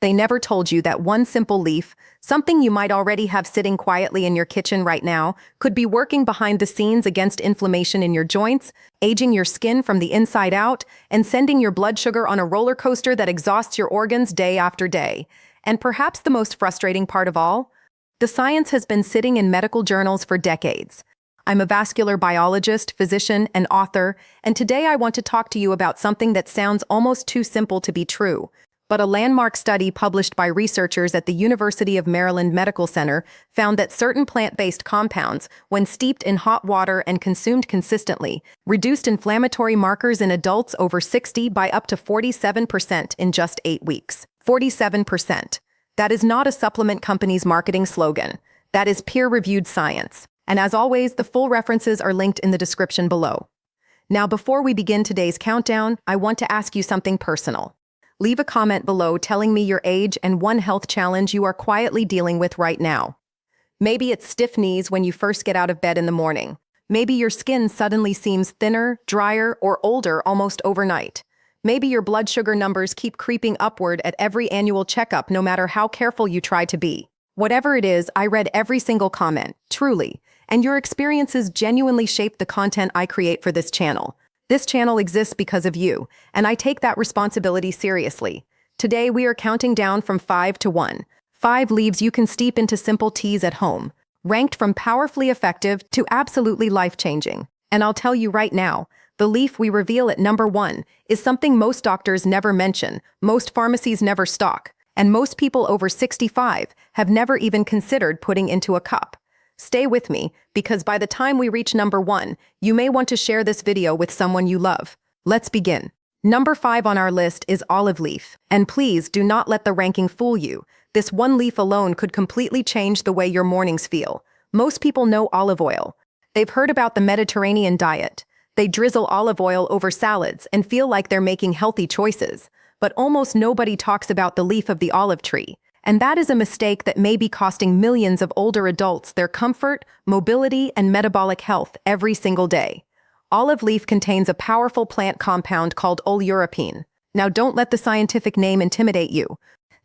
They never told you that one simple leaf, something you might already have sitting quietly in your kitchen right now, could be working behind the scenes against inflammation in your joints, aging your skin from the inside out, and sending your blood sugar on a roller coaster that exhausts your organs day after day. And perhaps the most frustrating part of all? The science has been sitting in medical journals for decades. I'm a vascular biologist, physician, and author, and today I want to talk to you about something that sounds almost too simple to be true. But a landmark study published by researchers at the University of Maryland Medical Center found that certain plant-based compounds, when steeped in hot water and consumed consistently, reduced inflammatory markers in adults over 60 by up to 47% in just 8 weeks. 47%. That is not a supplement company's marketing slogan. That is peer-reviewed science. And as always, the full references are linked in the description below. Now, before we begin today's countdown, I want to ask you something personal. Leave a comment below telling me your age and one health challenge you are quietly dealing with right now. Maybe it's stiff knees when you first get out of bed in the morning. Maybe your skin suddenly seems thinner, drier, or older almost overnight. Maybe your blood sugar numbers keep creeping upward at every annual checkup no matter how careful you try to be. Whatever it is, I read every single comment, truly, and your experiences genuinely shape the content I create for this channel. This channel exists because of you, and I take that responsibility seriously. Today, we are counting down from 5 to 1. 5 leaves you can steep into simple teas at home, ranked from powerfully effective to absolutely life-changing. And I'll tell you right now, the leaf we reveal at number 1 is something most doctors never mention, most pharmacies never stock, and most people over 65 have never even considered putting into a cup. Stay with me, because by the time we reach number 1, you may want to share this video with someone you love. Let's begin. Number 5 on our list is olive leaf. And please do not let the ranking fool you. This one leaf alone could completely change the way your mornings feel. Most people know olive oil. They've heard about the Mediterranean diet. They drizzle olive oil over salads and feel like they're making healthy choices. But almost nobody talks about the leaf of the olive tree. And that is a mistake that may be costing millions of older adults their comfort, mobility, and metabolic health every single day. Olive leaf contains a powerful plant compound called oleuropein. Now, don't let the scientific name intimidate you.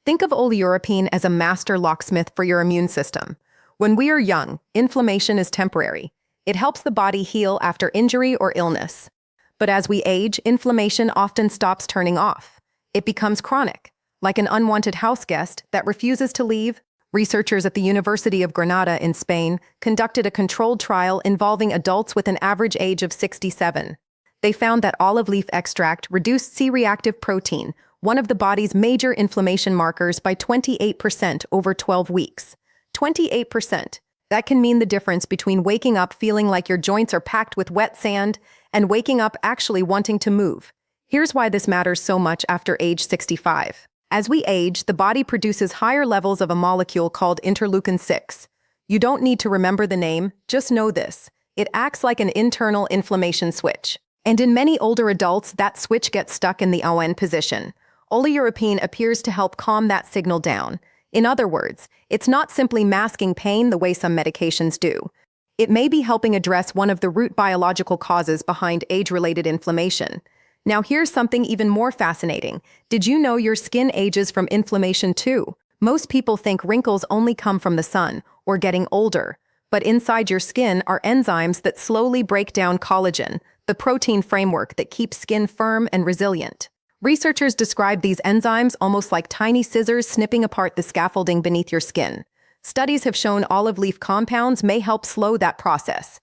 Think of oleuropein as a master locksmith for your immune system. When we are young, inflammation is temporary. It helps the body heal after injury or illness. But as we age, inflammation often stops turning off. It becomes chronic. Like an unwanted house guest that refuses to leave. Researchers at the University of Granada in Spain conducted a controlled trial involving adults with an average age of 67. They found that olive leaf extract reduced C-reactive protein, one of the body's major inflammation markers, by 28% over 12 weeks. 28%. That can mean the difference between waking up feeling like your joints are packed with wet sand and waking up actually wanting to move. Here's why this matters so much after age 65. As we age, the body produces higher levels of a molecule called interleukin-6. You don't need to remember the name, just know this. It acts like an internal inflammation switch. And in many older adults, that switch gets stuck in the ON position. Oleuropein appears to help calm that signal down. In other words, it's not simply masking pain the way some medications do. It may be helping address one of the root biological causes behind age-related inflammation. Now here's something even more fascinating. Did you know your skin ages from inflammation too? Most people think wrinkles only come from the sun or getting older. But inside your skin are enzymes that slowly break down collagen, the protein framework that keeps skin firm and resilient. Researchers describe these enzymes almost like tiny scissors snipping apart the scaffolding beneath your skin. Studies have shown olive leaf compounds may help slow that process.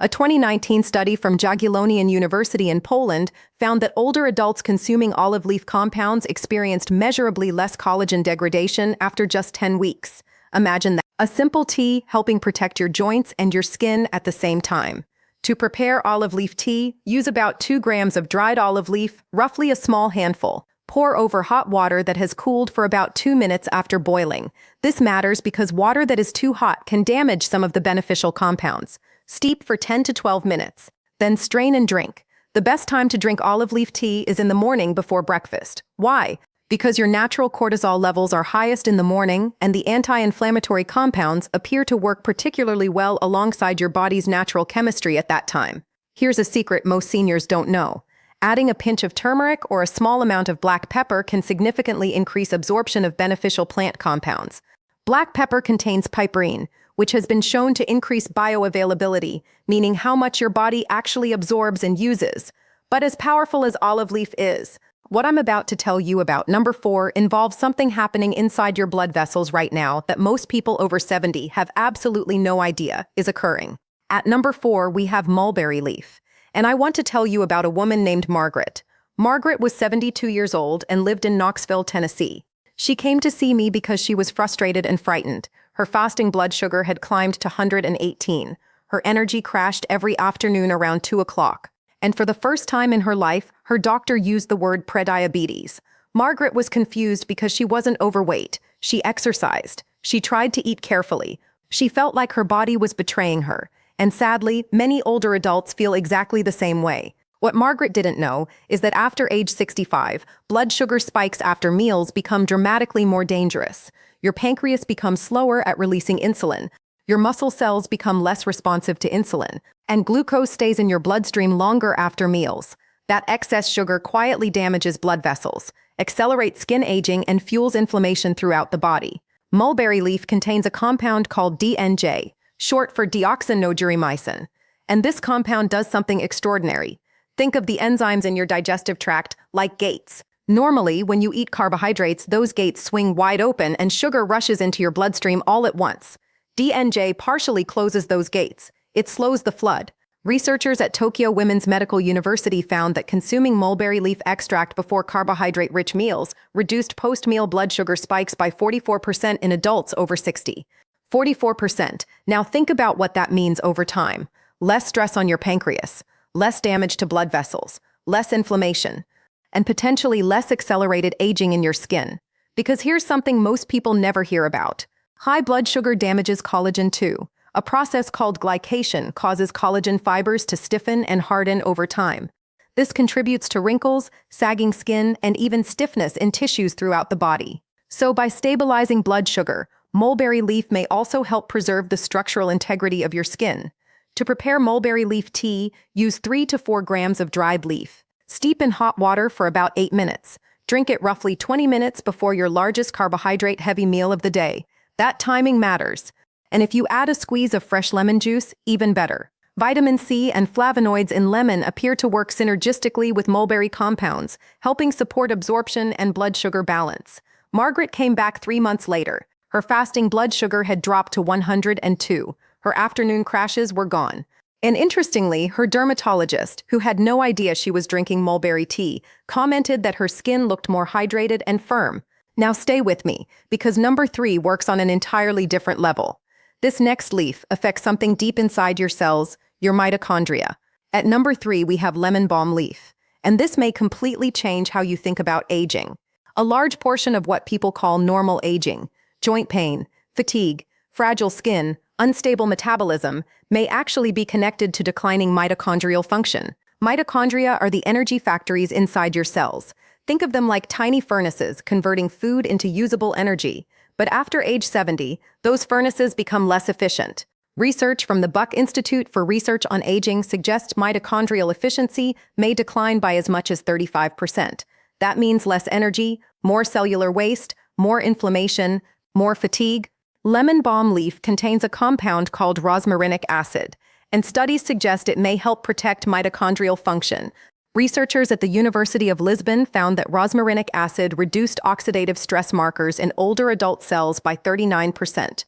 A 2019 study from Jagiellonian University in Poland found that older adults consuming olive leaf compounds experienced measurably less collagen degradation after just 10 weeks. Imagine that. A simple tea helping protect your joints and your skin at the same time. To prepare olive leaf tea, use about 2 grams of dried olive leaf, roughly a small handful. Pour over hot water that has cooled for about 2 minutes after boiling. This matters because water that is too hot can damage some of the beneficial compounds. Steep for 10 to 12 minutes, then strain and drink. The best time to drink olive leaf tea is in the morning before breakfast. Why? Because your natural cortisol levels are highest in the morning, and the anti-inflammatory compounds appear to work particularly well alongside your body's natural chemistry at that time. Here's a secret most seniors don't know. Adding a pinch of turmeric or a small amount of black pepper can significantly increase absorption of beneficial plant compounds. Black pepper contains piperine, which has been shown to increase bioavailability, meaning how much your body actually absorbs and uses. But as powerful as olive leaf is, what I'm about to tell you about, number 4, involves something happening inside your blood vessels right now that most people over 70 have absolutely no idea is occurring. At number 4, we have mulberry leaf. And I want to tell you about a woman named Margaret. Margaret was 72 years old and lived in Knoxville, Tennessee. She came to see me because she was frustrated and frightened. Her fasting blood sugar had climbed to 118. Her energy crashed every afternoon around 2 o'clock. And for the first time in her life, her doctor used the word prediabetes. Margaret was confused because she wasn't overweight. She exercised. She tried to eat carefully. She felt like her body was betraying her. And sadly, many older adults feel exactly the same way. What Margaret didn't know is that after age 65, blood sugar spikes after meals become dramatically more dangerous. Your pancreas becomes slower at releasing insulin. Your muscle cells become less responsive to insulin, and glucose stays in your bloodstream longer after meals. That excess sugar quietly damages blood vessels, accelerates skin aging, and fuels inflammation throughout the body. Mulberry leaf contains a compound called DNJ, short for deoxynitromycin, and this compound does something extraordinary. Think of the enzymes in your digestive tract like gates. Normally, when you eat carbohydrates, those gates swing wide open and sugar rushes into your bloodstream all at once. DNJ partially closes those gates. It slows the flood. Researchers at Tokyo Women's Medical University found that consuming mulberry leaf extract before carbohydrate-rich meals reduced post-meal blood sugar spikes by 44% in adults over 60. 44%. Now think about what that means over time. Less stress on your pancreas, less damage to blood vessels, less inflammation, and potentially less accelerated aging in your skin. Because here's something most people never hear about. High blood sugar damages collagen too. A process called glycation causes collagen fibers to stiffen and harden over time. This contributes to wrinkles, sagging skin, and even stiffness in tissues throughout the body. So by stabilizing blood sugar, mulberry leaf may also help preserve the structural integrity of your skin. To prepare mulberry leaf tea, use 3 to 4 grams of dried leaf. Steep in hot water for about 8 minutes. Drink it roughly 20 minutes before your largest carbohydrate-heavy meal of the day. That timing matters. And if you add a squeeze of fresh lemon juice, even better. Vitamin C and flavonoids in lemon appear to work synergistically with mulberry compounds, helping support absorption and blood sugar balance. Margaret came back 3 months later. Her fasting blood sugar had dropped to 102. Her afternoon crashes were gone. And interestingly, her dermatologist, who had no idea she was drinking mulberry tea, commented that her skin looked more hydrated and firm. Now stay with me, because number 3 works on an entirely different level. This next leaf affects something deep inside your cells, your mitochondria. At number 3, we have lemon balm leaf. And this may completely change how you think about aging. A large portion of what people call normal aging, joint pain, fatigue, fragile skin, unstable metabolism, may actually be connected to declining mitochondrial function. Mitochondria are the energy factories inside your cells. Think of them like tiny furnaces converting food into usable energy. But after age 70, those furnaces become less efficient. Research from the Buck Institute for Research on Aging suggests mitochondrial efficiency may decline by as much as 35%. That means less energy, more cellular waste, more inflammation, more fatigue. Lemon balm leaf contains a compound called rosmarinic acid, and studies suggest it may help protect mitochondrial function. Researchers at the University of Lisbon found that rosmarinic acid reduced oxidative stress markers in older adult cells by 39%.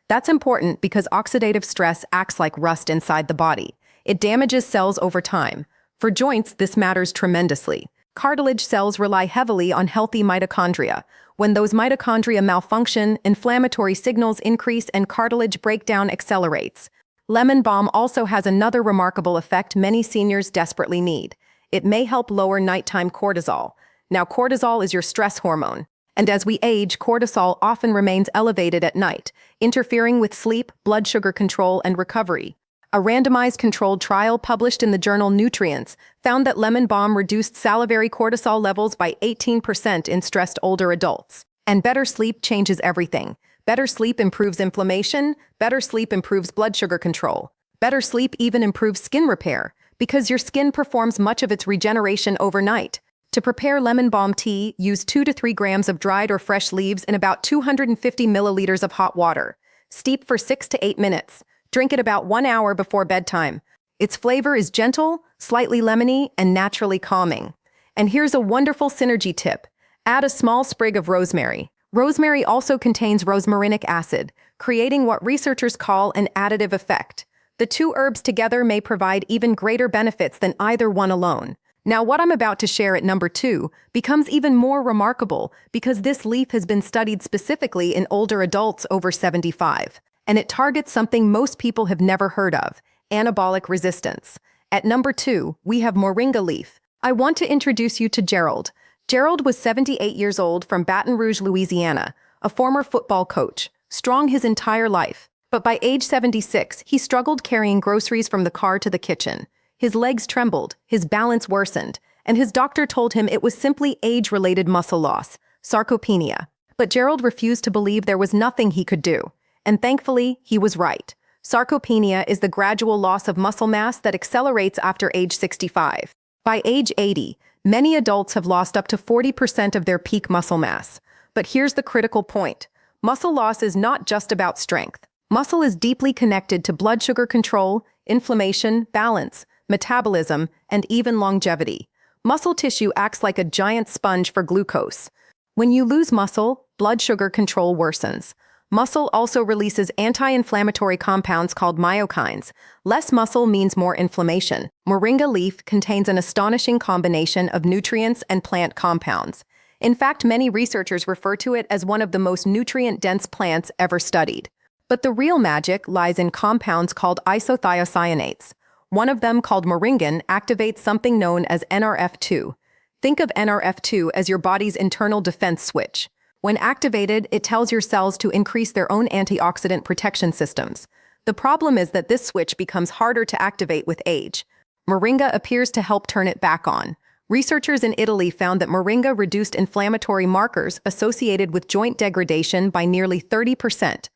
That's important because oxidative stress acts like rust inside the body. It damages cells over time. For joints, this matters tremendously. Cartilage cells rely heavily on healthy mitochondria. When those mitochondria malfunction, inflammatory signals increase and cartilage breakdown accelerates. Lemon balm also has another remarkable effect many seniors desperately need. It may help lower nighttime cortisol. Now, cortisol is your stress hormone. And as we age, cortisol often remains elevated at night, interfering with sleep, blood sugar control, and recovery. A randomized controlled trial published in the journal Nutrients found that lemon balm reduced salivary cortisol levels by 18% in stressed older adults. And better sleep changes everything. Better sleep improves inflammation. Better sleep improves blood sugar control. Better sleep even improves skin repair. because your skin performs much of its regeneration overnight. To prepare lemon balm tea, use 2 to 3 grams of dried or fresh leaves in about 250 milliliters of hot water. Steep for 6 to 8 minutes. Drink it about 1 hour before bedtime. Its flavor is gentle, slightly lemony, and naturally calming. And here's a wonderful synergy tip. Add a small sprig of rosemary. Rosemary also contains rosmarinic acid, creating what researchers call an additive effect. The two herbs together may provide even greater benefits than either one alone. Now, what I'm about to share at number 2 becomes even more remarkable because this leaf has been studied specifically in older adults over 75, and it targets something most people have never heard of: anabolic resistance. At number 2, we have moringa leaf. I want to introduce you to Gerald. Gerald was 78 years old from Baton Rouge, Louisiana, a former football coach, strong his entire life. But by age 76, he struggled carrying groceries from the car to the kitchen. His legs trembled, his balance worsened, and his doctor told him it was simply age-related muscle loss, sarcopenia. But Gerald refused to believe there was nothing he could do. And thankfully, he was right. Sarcopenia is the gradual loss of muscle mass that accelerates after age 65. By age 80, many adults have lost up to 40% of their peak muscle mass. But here's the critical point. Muscle loss is not just about strength. Muscle is deeply connected to blood sugar control, inflammation, balance, metabolism, and even longevity. Muscle tissue acts like a giant sponge for glucose. When you lose muscle, blood sugar control worsens. Muscle also releases anti-inflammatory compounds called myokines. Less muscle means more inflammation. Moringa leaf contains an astonishing combination of nutrients and plant compounds. In fact, many researchers refer to it as one of the most nutrient-dense plants ever studied. But the real magic lies in compounds called isothiocyanates. One of them, called moringin, activates something known as NRF2. Think of NRF2 as your body's internal defense switch. When activated, it tells your cells to increase their own antioxidant protection systems. The problem is that this switch becomes harder to activate with age. Moringa appears to help turn it back on. Researchers in Italy found that moringa reduced inflammatory markers associated with joint degradation by nearly 30%.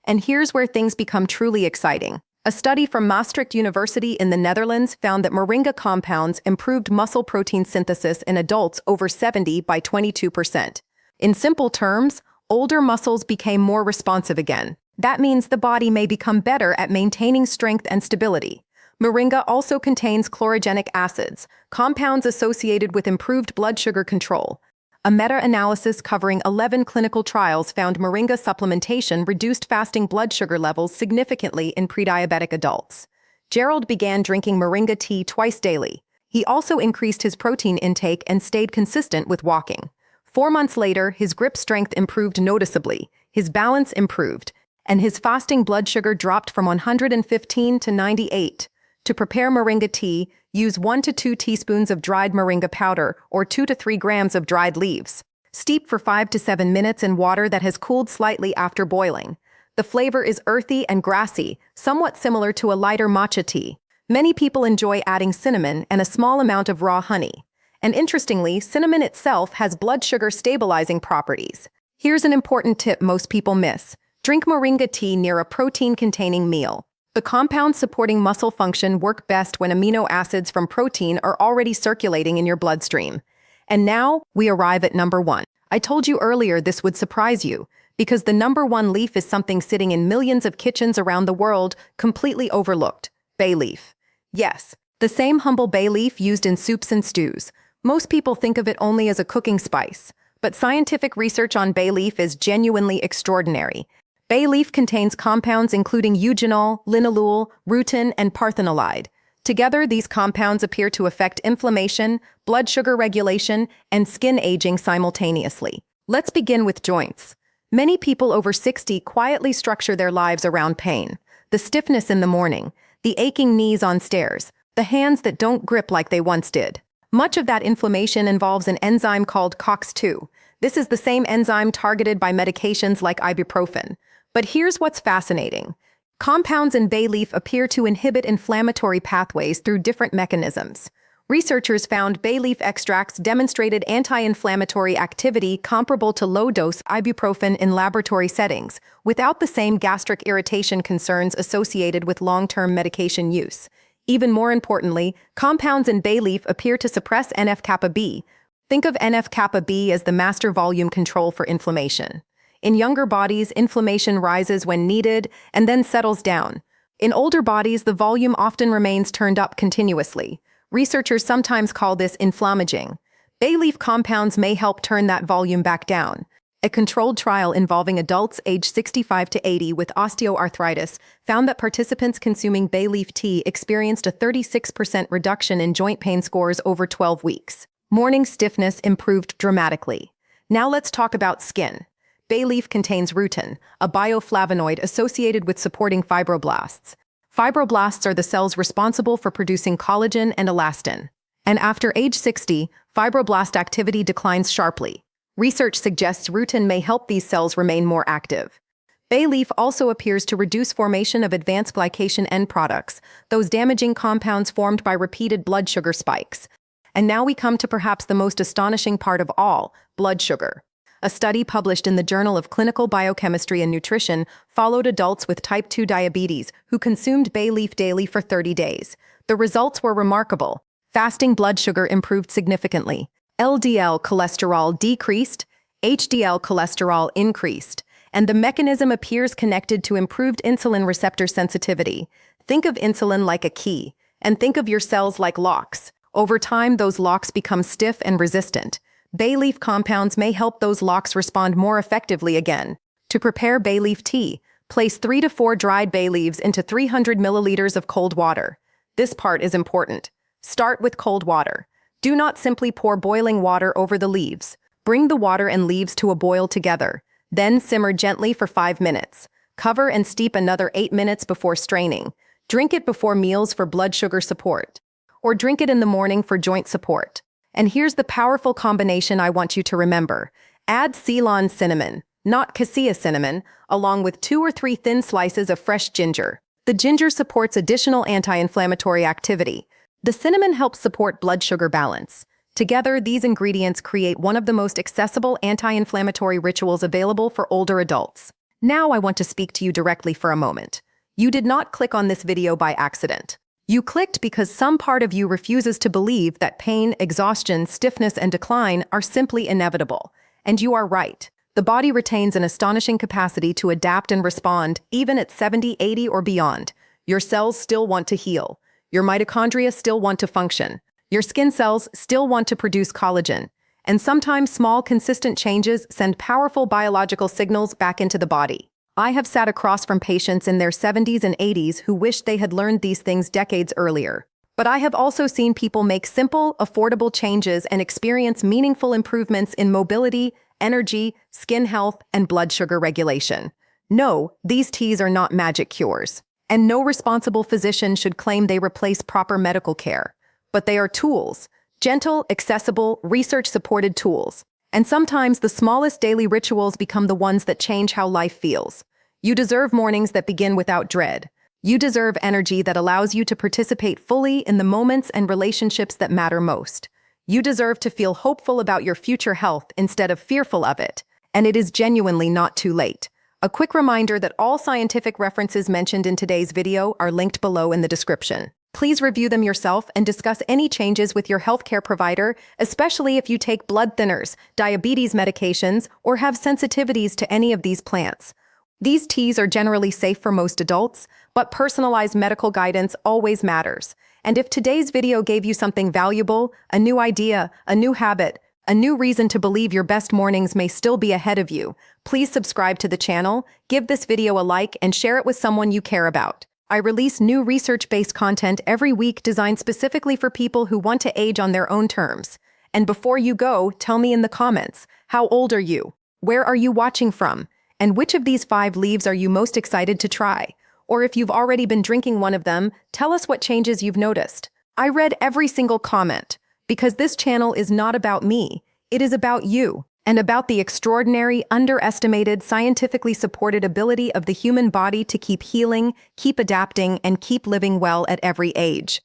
And here's where things become truly exciting. A study from Maastricht University in the Netherlands found that moringa compounds improved muscle protein synthesis in adults over 70 by 22%. In simple terms, older muscles became more responsive again. That means the body may become better at maintaining strength and stability. Moringa also contains chlorogenic acids, compounds associated with improved blood sugar control. A meta-analysis covering 11 clinical trials found moringa supplementation reduced fasting blood sugar levels significantly in prediabetic adults. Gerald began drinking moringa tea twice daily. He also increased his protein intake and stayed consistent with walking. 4 months later, his grip strength improved noticeably, his balance improved, and his fasting blood sugar dropped from 115 to 98. To prepare moringa tea, use 1 to 2 teaspoons of dried moringa powder or 2 to 3 grams of dried leaves. Steep for 5 to 7 minutes in water that has cooled slightly after boiling. The flavor is earthy and grassy, somewhat similar to a lighter matcha tea. Many people enjoy adding cinnamon and a small amount of raw honey. And interestingly, cinnamon itself has blood sugar stabilizing properties. Here's an important tip most people miss. Drink moringa tea near a protein-containing meal. The compounds supporting muscle function work best when amino acids from protein are already circulating in your bloodstream. And now, we arrive at number 1. I told you earlier this would surprise you, because the number 1 leaf is something sitting in millions of kitchens around the world, completely overlooked: bay leaf. Yes, the same humble bay leaf used in soups and stews. Most people think of it only as a cooking spice, but scientific research on bay leaf is genuinely extraordinary. Bay leaf contains compounds including eugenol, linalool, rutin, and parthenolide. Together, these compounds appear to affect inflammation, blood sugar regulation, and skin aging simultaneously. Let's begin with joints. Many people over 60 quietly structure their lives around pain. The stiffness in the morning, the aching knees on stairs, the hands that don't grip like they once did. Much of that inflammation involves an enzyme called COX-2. This is the same enzyme targeted by medications like ibuprofen. But here's what's fascinating. Compounds in bay leaf appear to inhibit inflammatory pathways through different mechanisms. Researchers found bay leaf extracts demonstrated anti-inflammatory activity comparable to low-dose ibuprofen in laboratory settings, without the same gastric irritation concerns associated with long-term medication use. Even more importantly, compounds in bay leaf appear to suppress NF-kappa B. Think of NF-kappa B as the master volume control for inflammation. In younger bodies, inflammation rises when needed and then settles down. In older bodies, the volume often remains turned up continuously. Researchers sometimes call this inflammaging. Bay leaf compounds may help turn that volume back down. A controlled trial involving adults aged 65 to 80 with osteoarthritis found that participants consuming bay leaf tea experienced a 36% reduction in joint pain scores over 12 weeks. Morning stiffness improved dramatically. Now let's talk about skin. Bay leaf contains rutin, a bioflavonoid associated with supporting fibroblasts. Fibroblasts are the cells responsible for producing collagen and elastin. And after age 60, fibroblast activity declines sharply. Research suggests rutin may help these cells remain more active. Bay leaf also appears to reduce formation of advanced glycation end products, those damaging compounds formed by repeated blood sugar spikes. And now we come to perhaps the most astonishing part of all, blood sugar. A study published in the Journal of Clinical Biochemistry and Nutrition followed adults with type 2 diabetes who consumed bay leaf daily for 30 days. The results were remarkable. Fasting blood sugar improved significantly. LDL cholesterol decreased, HDL cholesterol increased, and the mechanism appears connected to improved insulin receptor sensitivity. Think of insulin like a key, and think of your cells like locks. Over time, those locks become stiff and resistant. Bay leaf compounds may help those locks respond more effectively again. To prepare bay leaf tea, place 3 to 4 dried bay leaves into 300 milliliters of cold water. This part is important. Start with cold water. Do not simply pour boiling water over the leaves. Bring the water and leaves to a boil together. Then simmer gently for 5 minutes. Cover and steep another 8 minutes before straining. Drink it before meals for blood sugar support. Or drink it in the morning for joint support. And here's the powerful combination I want you to remember. Add Ceylon cinnamon, not cassia cinnamon, along with 2 or 3 thin slices of fresh ginger. The ginger supports additional anti-inflammatory activity. The cinnamon helps support blood sugar balance. Together, these ingredients create one of the most accessible anti-inflammatory rituals available for older adults. Now I want to speak to you directly for a moment. You did not click on this video by accident. You clicked because some part of you refuses to believe that pain, exhaustion, stiffness, and decline are simply inevitable. And you are right. The body retains an astonishing capacity to adapt and respond, even at 70, 80, or beyond. Your cells still want to heal. Your mitochondria still want to function. Your skin cells still want to produce collagen. And sometimes small, consistent changes send powerful biological signals back into the body. I have sat across from patients in their 70s and 80s who wish they had learned these things decades earlier. But I have also seen people make simple, affordable changes and experience meaningful improvements in mobility, energy, skin health, and blood sugar regulation. No, these teas are not magic cures. And no responsible physician should claim they replace proper medical care. But they are tools, gentle, accessible, research-supported tools. And sometimes the smallest daily rituals become the ones that change how life feels. You deserve mornings that begin without dread. You deserve energy that allows you to participate fully in the moments and relationships that matter most. You deserve to feel hopeful about your future health instead of fearful of it. And it is genuinely not too late. A quick reminder that all scientific references mentioned in today's video are linked below in the description. Please review them yourself and discuss any changes with your healthcare provider, especially if you take blood thinners, diabetes medications, or have sensitivities to any of these plants. These teas are generally safe for most adults, but personalized medical guidance always matters. And if today's video gave you something valuable, a new idea, a new habit, a new reason to believe your best mornings may still be ahead of you, please subscribe to the channel, give this video a like, and share it with someone you care about. I release new research-based content every week designed specifically for people who want to age on their own terms. And before you go, tell me in the comments, how old are you? Where are you watching from? And which of these 5 leaves are you most excited to try? Or if you've already been drinking one of them, tell us what changes you've noticed. I read every single comment, because this channel is not about me. It is about you, and about the extraordinary, underestimated, scientifically supported ability of the human body to keep healing, keep adapting, and keep living well at every age.